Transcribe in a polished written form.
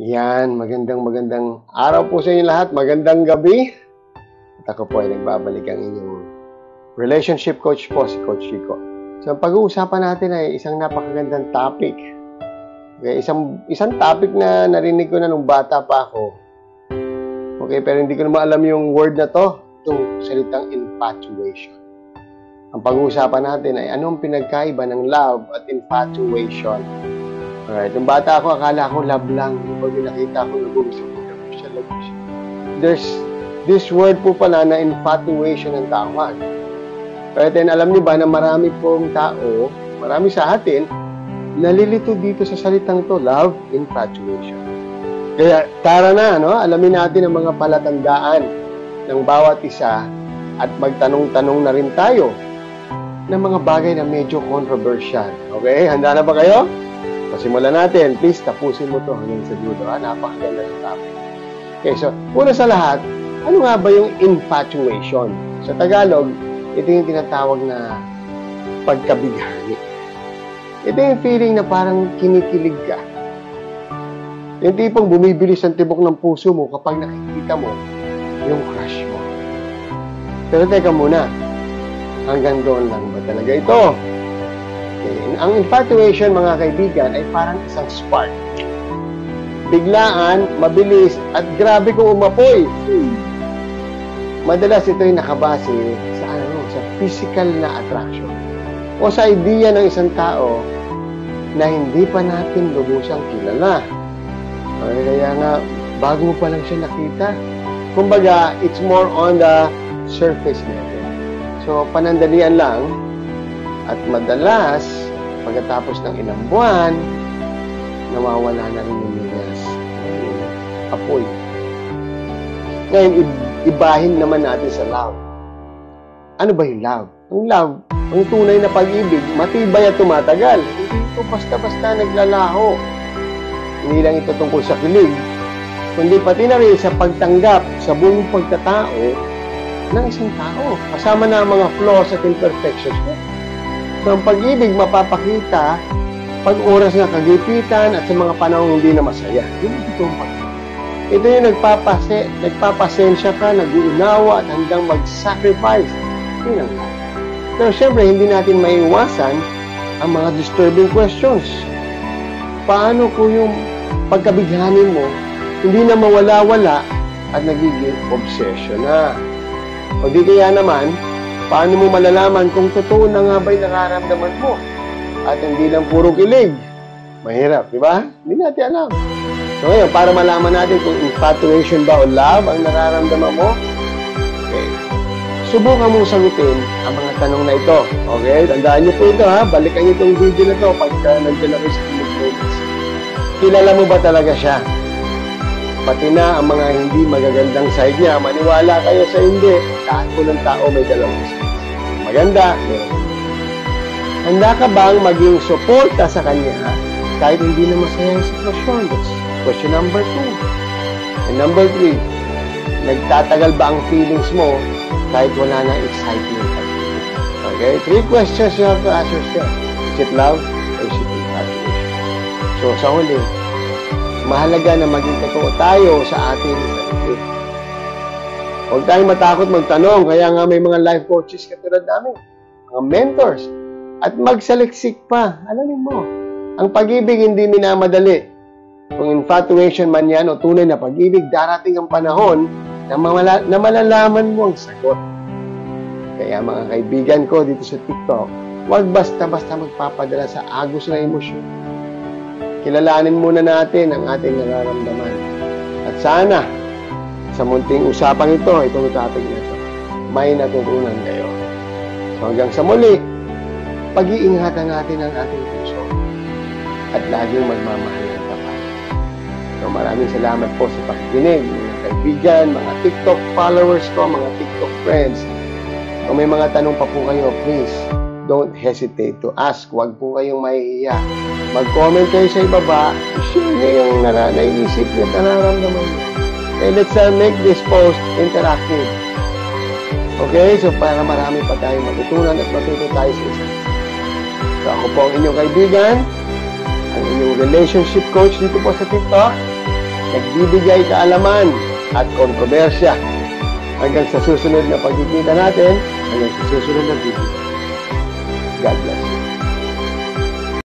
Yan, magandang araw po sa inyo lahat. Magandang gabi. At ako po ay nagbabalik ang inyong relationship coach po, si Coach Chico. So, ang pag-uusapan natin ay isang napakagandang topic. Okay, isang topic na narinig ko na nung bata pa ako. Okay, pero hindi ko naman alam yung word na to, itong salitang infatuation. Ang pag-uusapan natin ay anong pinagkaiba ng love at infatuation. Alright, yung bata ako, akala ko love lang. Pag nakita ko, nag-uusap ko, love siya. There's this word po pala na infatuation ang tawag. Pero then, alam niyo ba na marami pong tao, marami sa atin, nalilito dito sa salitang to, love, infatuation. Kaya, tara na, no? Alamin natin ang mga palatandaan ng bawat isa at magtanong-tanong na rin tayo ng mga bagay na medyo controversial. Okay? Handa na ba kayo? Pasimulan natin. Please, tapusin mo to hanggang sa dulo. Napakaganda ng topic. Okay, so, una sa lahat, ano nga ba yung infatuation? Sa Tagalog, ito yung tinatawag na pagkabighani. Ito yung feeling na parang kinikilig ka. Yung tipong bumibilis ang tibok ng puso mo kapag nakikita mo yung crush mo. Pero teka muna, hanggang doon lang ba talaga ito? Okay. Ang infatuation, mga kaibigan, ay parang isang spark. Biglaan, mabilis, at grabe kung umapoy. Madalas ito ay nakabase sa physical na attraction o sa idea ng isang tao na hindi pa natin lubusang kilala. Okay, kaya nga, bago mo pa lang siya nakita, kumbaga, it's more on the surface level. So, panandalian lang. At madalas, pagkatapos ng ilang buwan, nawawala na rin yung ligas, yung apoy. Ngayon, ibahin naman natin sa love. Ano ba yung love? Ang love, ang tunay na pag-ibig, matibay at tumatagal. Hindi ito basta-basta naglalaho. Hindi lang ito tungkol sa kilig, kundi pati na rin sa pagtanggap sa buong pagkatao ng isang tao. Kasama na ang mga flaws at imperfections mo. So, ang pag-ibig mapapakita pag oras na kagipitan at sa mga panahon hindi na masaya. Yun ito ang pag-ibig. Ito yung nagpapasensya ka, nag-uunawa at hanggang mag-sacrifice. Yun ang lahat. Pero syempre, hindi natin maiwasan ang mga disturbing questions. Paano kung yung pagkabighanin mo hindi na mawala-wala at nagiging obsession na? O di kaya naman, paano mo malalaman kung totoo na nga ba'y nararamdaman mo? At hindi lang puro kilig. Mahirap, di ba? Hindi natin alam. So ngayon, para malaman natin kung infatuation ba o love ang nararamdaman mo, okay, subukan mong sagutin ang mga tanong na ito. Okay? Tandaan niyo po ito, ha? Balikan niyo itong video na ito pagka nandiyan ako sa Philippines. Kilala mo ba talaga siya? Pati na ang mga hindi magagandang side niya, maniwala kayo sa hindi. Lahat po ng tao may dalawang side. Maganda, meron. Handa ka bang maging suporta sa kanya kahit hindi na masaya ang sitwasyon? That's question number 2. And number 3, nagtatagal ba ang feelings mo kahit wala na excitement? Okay? 3 questions you have to ask yourself. Is it love or is it infatuation? So, sa huli, mahalaga na maging totoo tayo sa ating sarili. Huwag tayong matakot magtanong. Kaya nga may mga life coaches katulad namin, mga mentors. At magsaliksik pa. Alamin mo, ang pag-ibig hindi minamadali. Kung infatuation man yan o tunay na pag-ibig, darating ang panahon na malalaman mo ang sagot. Kaya mga kaibigan ko dito sa TikTok, huwag basta-basta magpapadala sa agos na emosyon. Kilalanin muna natin ang ating nararamdaman. At sana, sa munting usapang ito, itong topic na ito, may natutunan kayo. So hanggang sa muli, pag-iingatan natin ang ating puso at laging magmamahal ng tapat. So maraming salamat po sa pakikinig, mga kaibigan, mga TikTok followers ko, mga TikTok friends. Kung may mga tanong pa po kayo, please, don't hesitate to ask. Huwag po kayong mahihiya. Mag-comment kayo sa ibaba. I-share nyo yung naiisip nyo, nararamdaman nyo. Okay, let's make this post interactive. Okay, so para marami pa tayong matutunan at matuto tayo sa isa. So ako po ang inyong kaibigan, ang inyong relationship coach dito po sa TikTok. nagbibigay kaalaman at kontrobersya. Hanggang sa susunod na pagkikita natin, hanggang sa susunod na video. God bless.